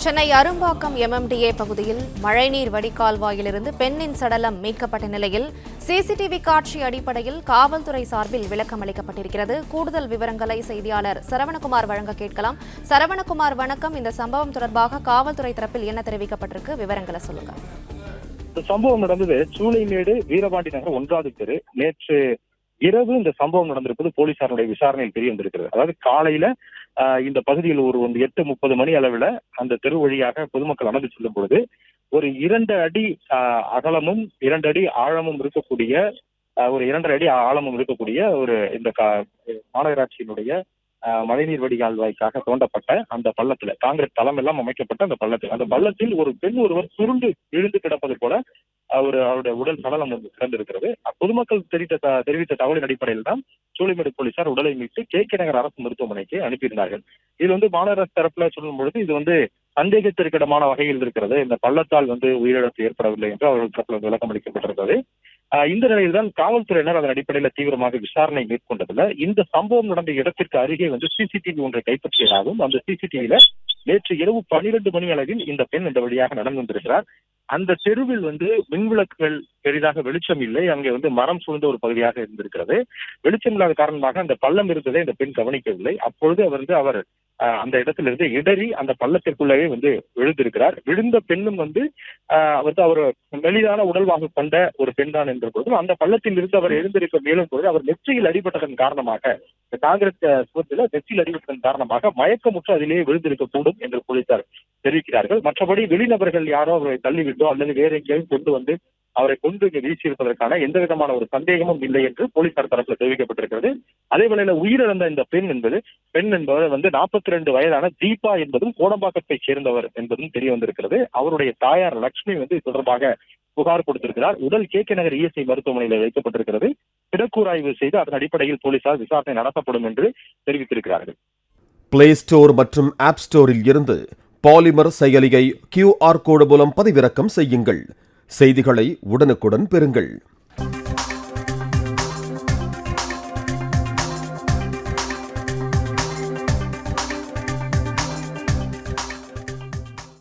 Chennai Arumbakkam MMDA பகுதியில் மழைநீர் வடிகால்வாயிலிருந்து பெண்ணின் சடலம் மீட்கப்பட்ட நிலையில் சிசிடிவி காட்சி அடிப்படையில் காவல்துறை சார்பில் விளக்கம் அளிக்கப்பட்டிருக்கிறது. கூடுதல் விவரங்களை செய்தியாளர் சரவணகுமார் வழங்க கேட்கலாம். சரவணகுமார், வணக்கம். இந்த சம்பவம் தொடர்பாக காவல்துறை தரப்பில் என்ன தெரிவிக்கப்பட்டிருக்கு, விவரங்களை சொல்லுங்க. இந்த சம்பவம் நடந்தது சூளைமேடு வீரபாண்டி நகர் 1வது தெரு. நேற்று இரவு இந்த சம்பவம் நடந்திருப்பது போலீசாருடைய விசாரணையில் தெரிய வந்திருக்கிறது. அதாவது காலையில இந்த பகுதியில் ஒரு 8:30 மணி அளவில் அந்த தெரு வழியாக பொதுமக்கள் நடந்து செல்லும் பொழுது ஒரு 2 அடி அகலமும் 2 அடி ஆழமும் இருக்கக்கூடிய ஒரு இந்த மாநகராட்சியினுடைய மழைநீர் வடிகால்வாய்க்காக தோண்டப்பட்ட அந்த பள்ளத்துல, காங்கிரஸ் தளம் எல்லாம் அமைக்கப்பட்ட அந்த பள்ளத்தில் ஒரு பெண் ஒருவர் சுருண்டு விழுந்து கிடப்பது போல அவருடைய உடல் சடலம் கிடந்திருக்கிறது. பொதுமக்கள் தெரிவித்த தகவலின் அடிப்படையில் தான் சூளைமேடு போலீசார் உடலை மீட்டு KK நகர் அரசு மருத்துவமனைக்கு அனுப்பியிருந்தார்கள். இது மாநகராட்சி தரப்புல சொல்லும் பொழுது இது சந்தேகத்திற்கிடமான வகையில் இருக்கிறது. இந்த பள்ளத்தால் உயிரிழப்பு ஏற்படவில்லை என்று அவர்கள் தரப்புல விளக்கம் அளிக்கப்பட்டிருக்கிறது. இந்த நிலையில்தான் காவல்துறையினர் அதன் அடிப்படையில் தீவிரமாக விசாரணை மேற்கொண்டதுல இந்த சம்பவம் நடந்த இடத்திற்கு அருகே சிசிடிவி ஒன்றை கைப்பற்றியதாகவும், அந்த சிசிடிவியில நேற்று இரவு 12 மணி அளவில் இந்த பெண் இந்த வழியாக நடந்து வந்திருக்கிறார். அந்த தெருவில் மின்விளக்குகள் பெரிதாக வெளிச்சம் இல்லை. அங்கே மரம் சூழ்ந்த ஒரு பகுதியாக இருந்திருக்கிறது. வெளிச்சம் இல்லாத காரணமாக அந்த பள்ளம் இருந்ததை இந்த பெண் கவனிக்கவில்லை. அப்பொழுது அவர் அந்த இடத்திலிருந்து இடறி அந்த பள்ளத்திற்குள்ளவே விழுந்திருக்கிறார். விழுந்த பெண்ணும் அவர் மெலிதான உடல்வாகு கொண்ட ஒரு பெண் தான் என்ற பொழுதும் அந்த பள்ளத்தில் இருந்து அவர் எழுந்திருக்க மேலும் பொழுது அவர் நெற்றியில் அடிபட்டதன் காரணமாக, காங்கிரஸ் சுவத்தில் நெற்றியில் அடிபட்டதன் காரணமாக மயக்கமுற்று அதிலேயே விழுந்திருக்கக்கூடும் என்று போலீசார் தெரிவிக்கிறார்கள். மற்றபடி வெளிநபர்கள் யாரோ அவரை தள்ளிவிட்டோ அல்லது வேற எங்கேயும் அவரை கொண்டு வீசியிருப்பதற்கான எந்த விதமான ஒரு சந்தேகமும் இல்லை என்று போலீசார் தரப்பில் தெரிவிக்கப்பட்டிருக்கிறது. அதே வேளையில உயிரிழந்த இந்த பெண் என்பவர் 42 வயதான தீபா என்பதும் கோடம்பாக்கத்தை சேர்ந்தவர் என்பதும் தெரிய வந்திருக்கிறது. அவருடைய தாயார் லட்சுமி தொடர்பாக புகார் கொடுத்திருக்கிறார். உடல் KK நகர் ESI மருத்துவமனையில் வைக்கப்பட்டிருக்கிறது. பிடக்கூராய்வு செய்து அதன் அடிப்படையில் போலீசார் விசாரணை நடத்தப்படும் என்று தெரிவித்திருக்கிறார்கள். பிளே ஸ்டோர் மற்றும் ஆப் ஸ்டோரில் இருந்து பாலிமர் செயலியை QR கோடு மூலம் பதிவிறக்கம் செய்யுங்கள். செய்திகளை உடனுக்குடன் பெறுங்கள்.